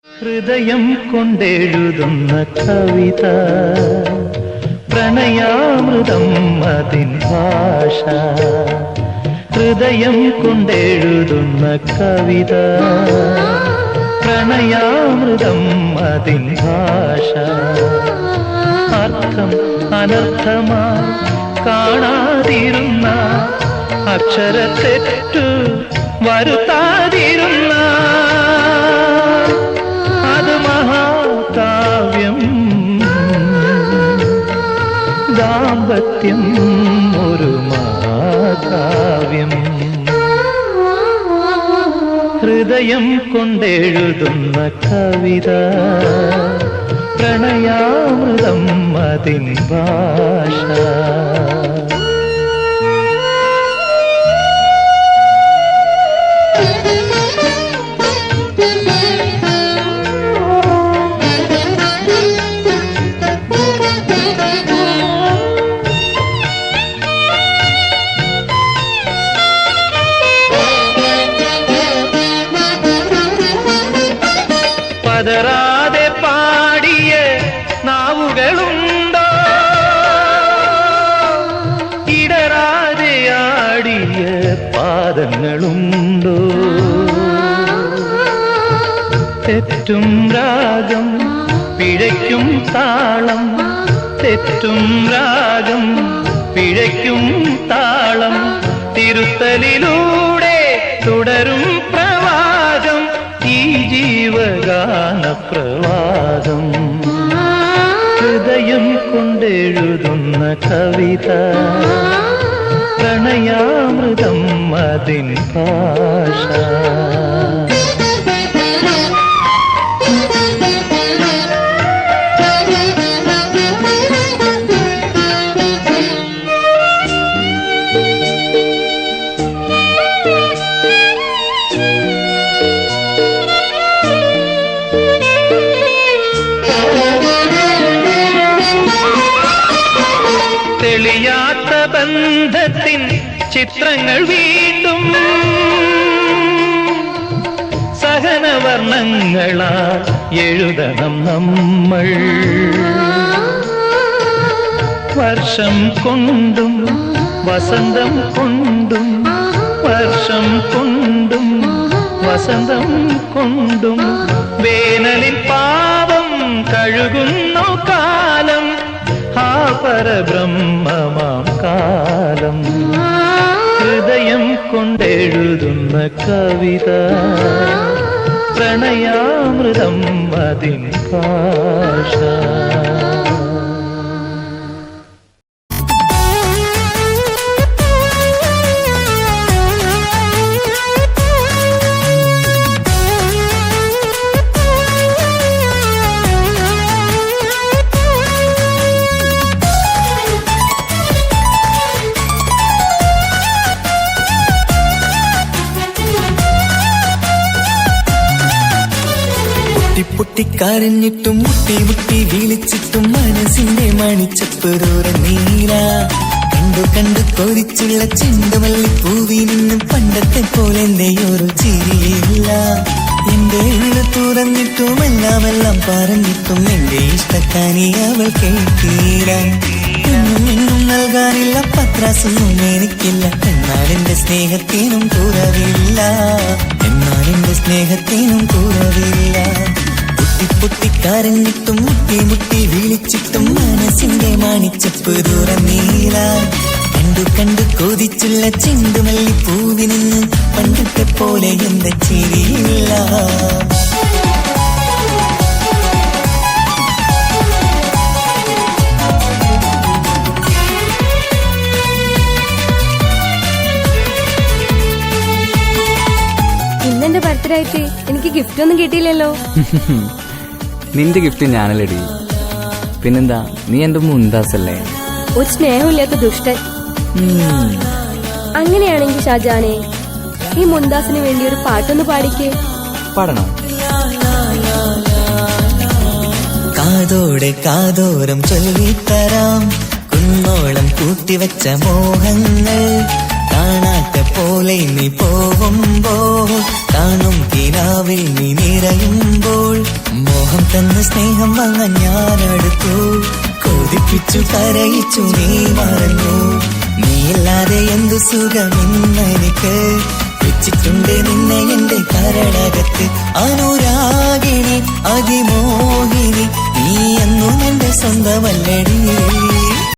ഹൃദയം കൊണ്ടെഴുതുന്ന കവിത പ്രണയാമൃതം അതിൻ ഭാഷ. ഹൃദയം കൊണ്ടെഴുതുന്ന കവിത പ്രണയാമൃതം അതിൻ ഭാഷ. അർത്ഥം അനർത്ഥമായി കാണാതിരുന്ന അക്ഷരത്തെറ്റു വരുത്താതിരുന്ന അത് മഹാകാവ്യം. ദാമ്പത്യം ഒരു മഹാകാവ്യം. ഹൃദയം കൊണ്ടെഴുതുന്ന കവിത പ്രണയാമൃതം അതിൻ ഭാഷ. പതറാതെ പാടിയ നാവുകളുണ്ടോ, ഇടറാതെ ആടിയ പാദങ്ങളുണ്ടോ? തെറ്റും രാഗം പിഴയ്ക്കും താളം, തെറ്റും രാഗം പിഴയ്ക്കും താളം. തിരുത്തലിലൂടെ തുടരും പ്രവാഹം ഈ ജീവഗാന പ്രവാഹം. ഹൃദയം കൊണ്ടെഴുതുന്ന കവിത പ്രണയാമൃതം അതിൻ ഭാഷ. തെളിയാത്ത ബന്ധത്തിൻ ചിത്രങ്ങൾ വീണ്ടും സഹനവർണ്ണങ്ങളാൽ എഴുതണം നമ്മൾ. വർഷം കൊണ്ടും വസന്തം കൊണ്ടും, വർഷം കൊണ്ടും വസന്തം കൊണ്ടും വേനലിൽ പാവം കഴുകുന്നു കാലം. ആ പരബ്രഹ്മമാം കാലം. ഹൃദയം കൊണ്ടെഴുതുന്ന കവിത പ്രണയാമൃതം അതിൻ ഭാഷ. പൊട്ടിക്കരഞ്ഞിട്ടും മുട്ടി മുട്ടി വിളിച്ചിട്ടും മനസ്സിന്റെ മണിച്ചപ്പുറോര നീല. കണ്ടു കണ്ടു കൊതിച്ചുള്ള ചെണ്ടുമല്ലിപ്പൂവിൽ നിന്നും പണ്ടത്തെ പോലെ എന്റെ ഒരു ചിരിയില്ല. എന്റെ ഉള്ളു തുറന്നിട്ടും എല്ലാം പറഞ്ഞിട്ടും എന്റെ ഇഷ്ടക്കാനി അവൾ കേട്ടീര. എന്നും നൽകാനില്ല പത്രാസൊന്നും എനിക്കില്ല. എന്നാൽ എന്റെ സ്നേഹത്തിനും കുറവില്ല, എന്നാൽ എന്റെ സ്നേഹത്തിനും കുറവില്ല. പൊട്ടിക്കരഞ്ഞിട്ടും മുട്ടി മുട്ടി വിളിച്ചിട്ടും മനസ്സിന്റെ മാണിച്ചപ്പ് തുറന്നീല. കണ്ടു കണ്ടു കൊതിച്ചുള്ള ചെണ്ടുമല്ലിപ്പൂവിൽ നിന്ന് പണ്ടത്തെ പോലെ എന്റെ ചിരിയില്ല. ഇന്നെന്റെ ബർത്ത്ഡേ ആയിട്ട് എനിക്ക് ഗിഫ്റ്റ് ഒന്നും കിട്ടിയില്ലല്ലോ. നിന്റെ ഗിഫ്റ്റ് ഞാനല്ലടി, പിന്നെന്താ, നീ എന്റെ മുന്താസല്ലേ. ഒരു സ്നേഹമില്ലാത്ത ദുഷ്ടൻ. അങ്ങനെയാണെങ്കിൽ ഷാജാനെ, ഈ മുന്താസിന് വേണ്ടി ഒരു പാട്ടൊന്ന് പാടിക്കേ. പാടണോ? കാതോടെ കാതോരം ചൊല്ലിത്തരാം കുന്നോളം കൂട്ടിവച്ച മോഹങ്ങൾ. കാണാത്ത പോലെ നീ പോവുമ്പോൾ കാണും കിനാവിൽ നീ നിറയുമ്പോൾ സ്നേഹം വാങ്ങാൻ ഞാനടുത്തു. കൊതിപ്പിച്ചു കരയിച്ചു നീ മറന്നു. നീയില്ലാതെ എന്തു സുഖമിന്നെനിക്ക്. വെച്ചിട്ടുണ്ട് നിന്നെ എന്റെ കരളകത്ത്. അനുരാഗിണി അതിമോഹിനി നീ എന്നും എന്റെ സ്വന്തമല്ലടി.